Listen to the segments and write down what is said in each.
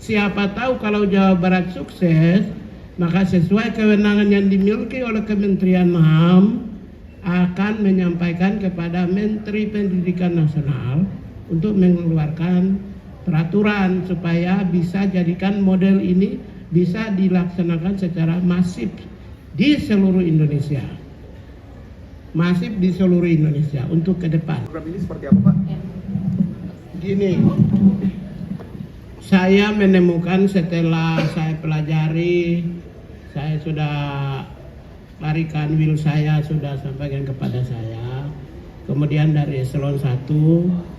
Siapa tahu kalau Jawa Barat sukses, maka sesuai kewenangan yang dimiliki oleh Kementerian HAM akan menyampaikan kepada Menteri Pendidikan Nasional untuk mengeluarkan peraturan supaya bisa jadikan model ini bisa dilaksanakan secara masif di seluruh Indonesia. Masif di seluruh Indonesia untuk ke depan. Program ini seperti apa, Pak? Gini, saya menemukan setelah saya pelajari, saya sudah larikan will saya sudah sampaikan kepada saya. Kemudian dari eselon 1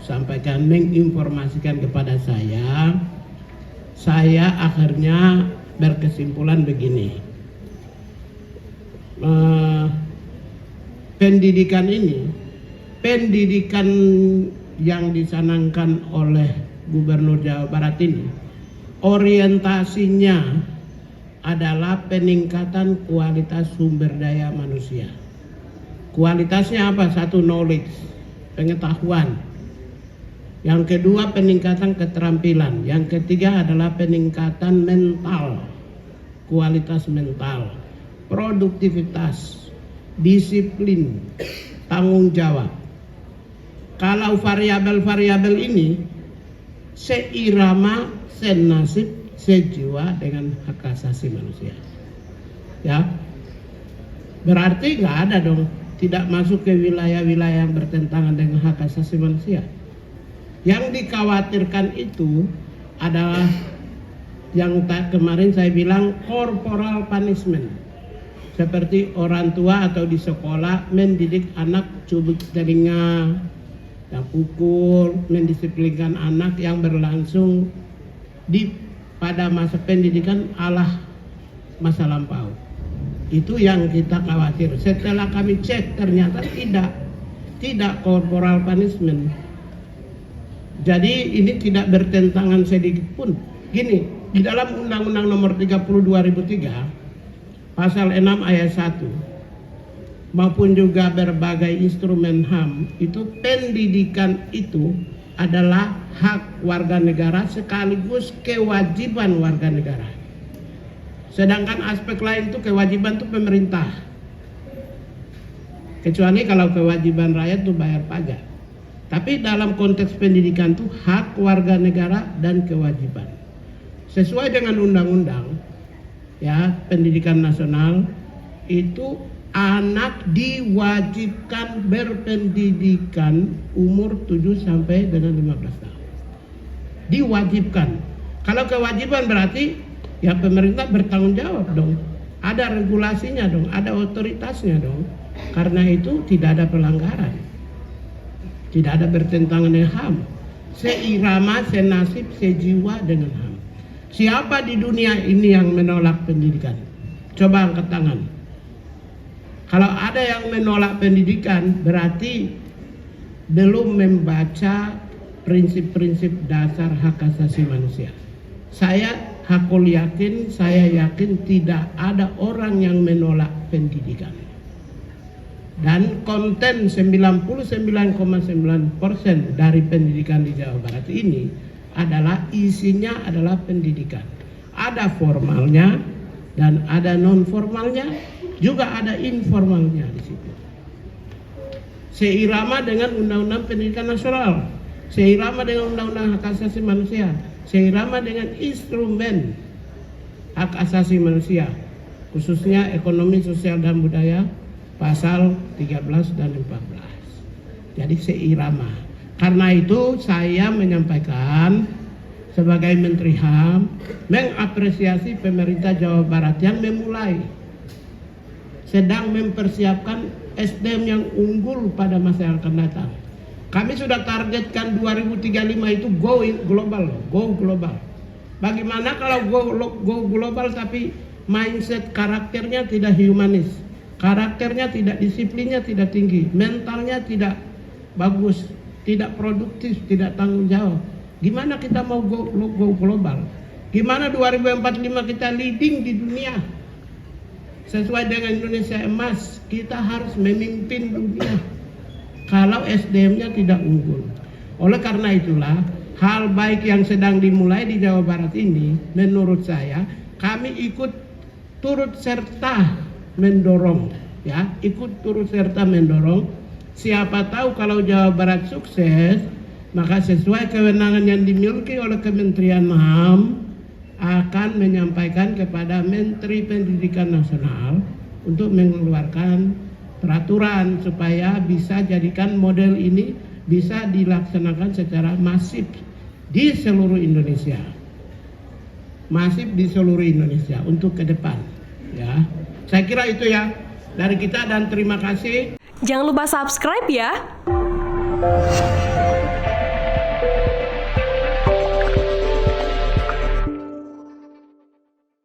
sampaikan menginformasikan kepada saya akhirnya berkesimpulan begini. Pendidikan yang dicanangkan oleh Gubernur Jawa Barat ini, orientasinya adalah peningkatan kualitas sumber daya manusia. Kualitasnya apa? Satu, knowledge, pengetahuan. Yang kedua, peningkatan keterampilan. Yang ketiga adalah peningkatan mental, kualitas mental, produktivitas, disiplin, tanggung jawab. Kalau variabel-variabel ini seirama, senasib, sejiwa dengan hak asasi manusia. Ya, berarti nggak ada dong, tidak masuk ke wilayah-wilayah yang bertentangan dengan hak asasi manusia. Yang dikhawatirkan itu adalah yang kemarin saya bilang corporal punishment. Seperti orang tua atau di sekolah mendidik anak cubit telinga, yang pukul, mendisiplinkan anak yang berlangsung pada masa pendidikan ala masa lampau. Itu yang kita khawatir. Setelah kami cek ternyata tidak corporal punishment. Jadi ini tidak bertentangan sedikit pun. Gini, di dalam Undang-Undang Nomor 30 2003 Pasal 6 ayat 1 maupun juga berbagai instrumen HAM, itu pendidikan itu adalah hak warga negara sekaligus kewajiban warga negara. Sedangkan aspek lain itu kewajiban itu pemerintah. Kecuali kalau kewajiban rakyat itu bayar pajak. Tapi dalam konteks pendidikan itu hak warga negara dan kewajiban. Sesuai dengan undang-undang ya, pendidikan nasional itu anak diwajibkan berpendidikan umur 7 sampai dengan 15 tahun. Diwajibkan. Kalau kewajiban berarti ya pemerintah bertanggung jawab dong. Ada regulasinya dong, ada otoritasnya dong. Karena itu tidak ada pelanggaran. Tidak ada bertentangan dengan HAM. Seirama, senasib, sejiwa dengan HAM. Siapa di dunia ini yang menolak pendidikan? Coba angkat tangan. Kalau ada yang menolak pendidikan berarti belum membaca prinsip-prinsip dasar hak asasi manusia. Saya yakin tidak ada orang yang menolak pendidikan. Dan konten 99,9% dari pendidikan di Jawa Barat ini adalah isinya adalah pendidikan. Ada formalnya dan ada non formalnya, juga ada informalnya di situ. Seirama dengan Undang-Undang Pendidikan Nasional, seirama dengan Undang-Undang Hak Asasi Manusia, seirama dengan instrumen hak asasi manusia, khususnya ekonomi, sosial dan budaya, pasal 13 dan 14. Jadi seirama. Karena itu saya menyampaikan sebagai Menteri HAM mengapresiasi pemerintah Jawa Barat yang sedang mempersiapkan SDM yang unggul pada masa yang akan datang. Kami sudah targetkan 2035 itu go global. Bagaimana kalau go global tapi mindset karakternya tidak humanis, karakternya tidak, disiplinnya tidak tinggi, mentalnya tidak bagus, tidak produktif, tidak tanggung jawab. Gimana kita mau go global? Gimana 2045 kita leading di dunia? Sesuai dengan Indonesia Emas, kita harus memimpin dunia kalau SDM-nya tidak unggul. Oleh karena itulah hal baik yang sedang dimulai di Jawa Barat ini, menurut saya kami ikut turut serta mendorong, ya, ikut turut serta mendorong. Siapa tahu kalau Jawa Barat sukses, maka sesuai kewenangan yang dimiliki oleh Kementerian HAM akan menyampaikan kepada Menteri Pendidikan Nasional untuk mengeluarkan peraturan supaya bisa jadikan model ini bisa dilaksanakan secara masif di seluruh Indonesia. Masif di seluruh Indonesia untuk ke depan, ya. Saya kira itu ya dari kita dan terima kasih. Jangan lupa subscribe ya.